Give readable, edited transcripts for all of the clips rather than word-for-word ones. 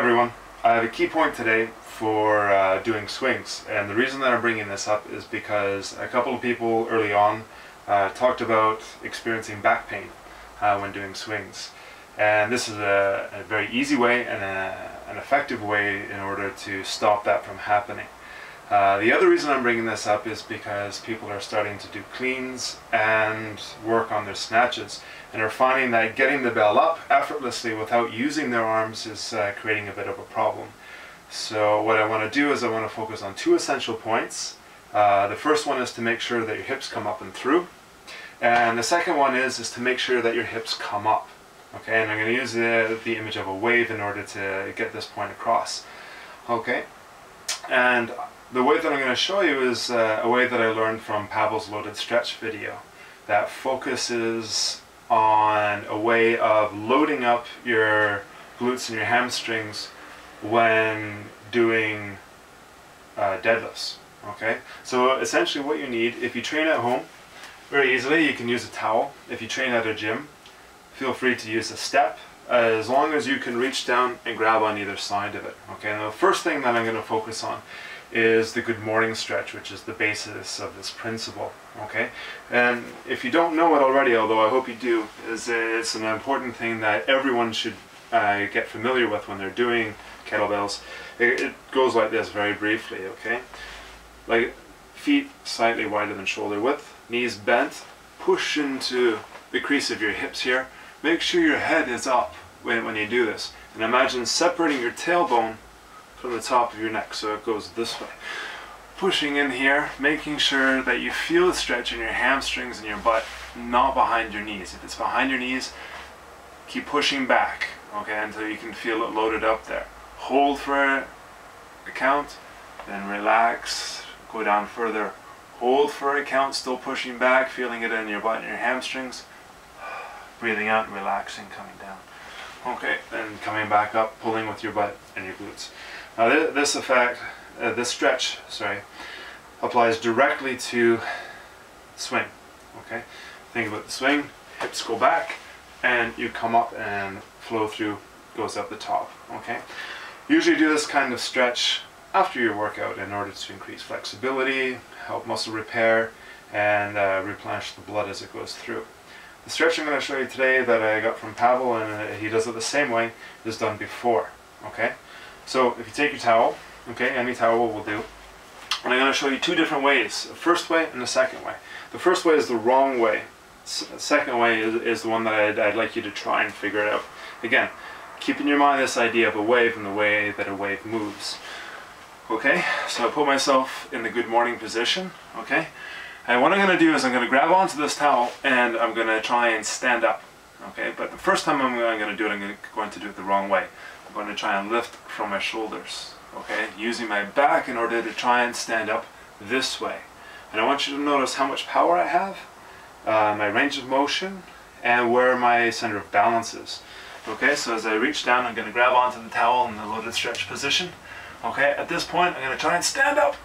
everyone, I have a key point today for doing swings, and the reason that I'm bringing this up is because a couple of people early on talked about experiencing back pain when doing swings, and this is a very easy way and an effective way in order to stop that from happening. The other reason I'm bringing this up is because people are starting to do cleans and work on their snatches and are finding that getting the bell up effortlessly without using their arms is creating a bit of a problem. So what I want to do is I want to focus on two essential points. The first one is to make sure that your hips come up and through, and the second one is to make sure that your hips come up. Okay, and I'm going to use the image of a wave in order to get this point across. Okay, and the way that I'm going to show you is a way that I learned from Pavel's loaded stretch video that focuses on a way of loading up your glutes and your hamstrings when doing deadlifts. Okay, so essentially what you need, if you train at home, very easily you can use a towel. If you train at a gym, feel free to use a step, as long as you can reach down and grab on either side of it. Okay, and the first thing that I'm going to focus on is the good morning stretch, which is the basis of this principle. Okay, and if you don't know it already, although I hope you do, it's an important thing that everyone should get familiar with when they're doing kettlebells. It goes like this very briefly. Okay, like feet slightly wider than shoulder width, knees bent, push into the crease of your hips here. Make sure your head is up when you do this, and imagine separating your tailbone from the top of your neck, so it goes this way. Pushing in here, making sure that you feel the stretch in your hamstrings and your butt, not behind your knees. If it's behind your knees, keep pushing back, okay, until you can feel it loaded up there. Hold for a count, then relax, go down further. Hold for a count, still pushing back, feeling it in your butt and your hamstrings. Breathing out, relaxing, coming down. Okay, then coming back up, pulling with your butt and your glutes. Now this stretch, applies directly to swing. Okay, think about the swing, hips go back, and you come up and flow through, goes up the top. Okay, usually do this kind of stretch after your workout in order to increase flexibility, help muscle repair, and replenish the blood as it goes through. The stretch I'm going to show you today that I got from Pavel, and he does it the same way, is done before. Okay, so if you take your towel, okay, any towel will do, and I'm going to show you two different ways, the first way and the second way. The first way is the wrong way. The second way is the one that I'd like you to try and figure it out. Again, keep in your mind this idea of a wave and the way that a wave moves. Okay, so I put myself in the good morning position. Okay, and what I'm going to do is I'm going to grab onto this towel and I'm going to try and stand up. Okay, but the first time I'm going to do it, I'm going to do it the wrong way. I'm going to try and lift from my shoulders. Okay, using my back in order to try and stand up this way. And I want you to notice how much power I have, my range of motion, and where my center of balance is. Okay, so as I reach down, I'm going to grab onto the towel in the loaded stretch position. Okay, at this point, I'm going to try and stand up.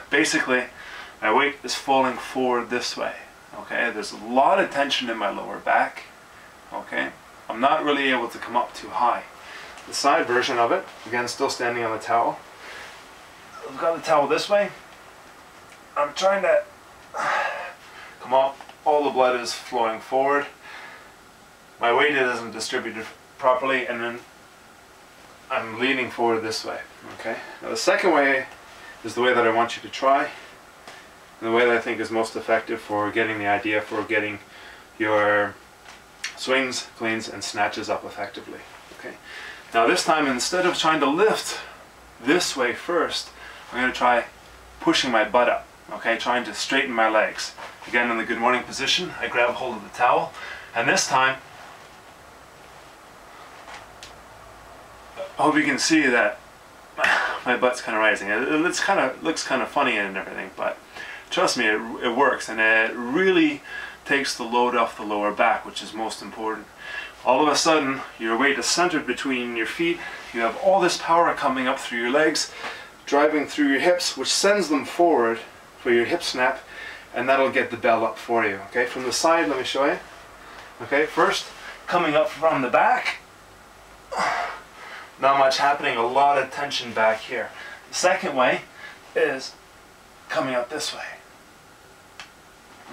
Basically, my weight is falling forward this way. Okay, there's a lot of tension in my lower back. Okay, I'm not really able to come up too high. The side version of it, again, still standing on the towel. I've got the towel this way. I'm trying to come up. All the blood is flowing forward. My weight isn't distributed properly, and then I'm leaning forward this way. Okay. Now the second way is the way that I want you to try, and the way that I think is most effective for getting the idea for getting your swings, cleans, and snatches up effectively. Okay. Now this time, instead of trying to lift this way first, I'm going to try pushing my butt up. Okay, trying to straighten my legs. Again, in the good morning position, I grab hold of the towel, and this time, I hope you can see that my butt's kind of rising. It looks kind of funny and everything, but trust me, it works, and it really takes the load off the lower back, which is most important. All of a sudden, your weight is centered between your feet. You have all this power coming up through your legs, driving through your hips, which sends them forward for your hip snap, and that'll get the bell up for you. Okay, from the side, let me show you. Okay, first coming up from the back. Not much happening, a lot of tension back here. The second way is coming up this way.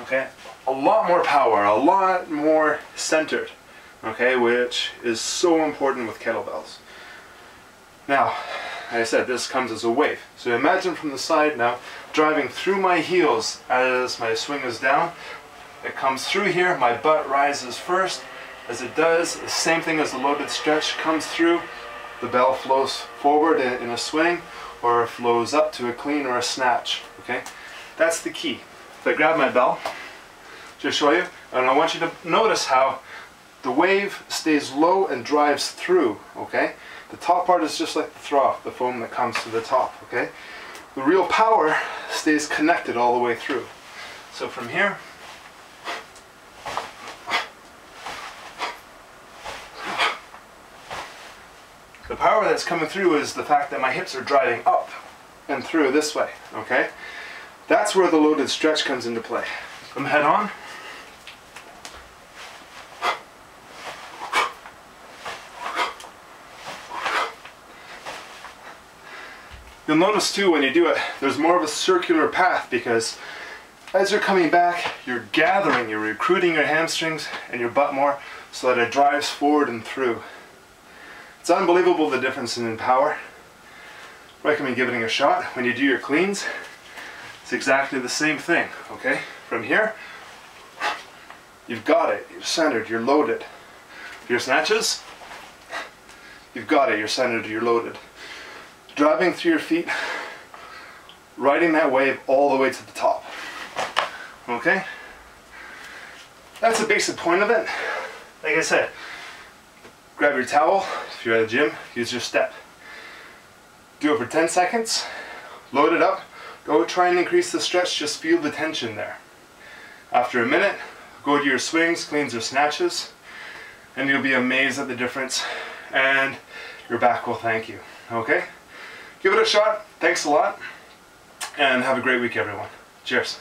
Okay, a lot more power, a lot more centered, okay, which is so important with kettlebells. Now, like I said, this comes as a wave. So imagine from the side now, driving through my heels as my swing is down. It comes through here, my butt rises first. As it does, the same thing as the loaded stretch comes through, the bell flows forward in a swing, or flows up to a clean or a snatch, okay? That's the key. If I grab my bell, just show you, and I want you to notice how the wave stays low and drives through, okay? The top part is just like the throw-off, the foam that comes to the top, okay? The real power stays connected all the way through. So from here, the power that's coming through is the fact that my hips are driving up and through this way, okay? That's where the loaded stretch comes into play. From head on. You'll notice too when you do it, there's more of a circular path because as you're coming back, you're gathering, you're recruiting your hamstrings and your butt more so that it drives forward and through. It's unbelievable the difference in power. Recommend giving it a shot. When you do your cleans, it's exactly the same thing, okay? From here, you've got it, you're centered, you're loaded. For your snatches, you've got it, you're centered, you're loaded. Driving through your feet, riding that wave all the way to the top, okay? That's the basic point of it. Like I said, grab your towel, if you're at the gym, use your step. Do it for 10 seconds, load it up, go try and increase the stretch, just feel the tension there. After a minute, go to your swings, cleans, or snatches, and you'll be amazed at the difference, and your back will thank you, okay? Give it a shot, thanks a lot, and have a great week everyone. Cheers.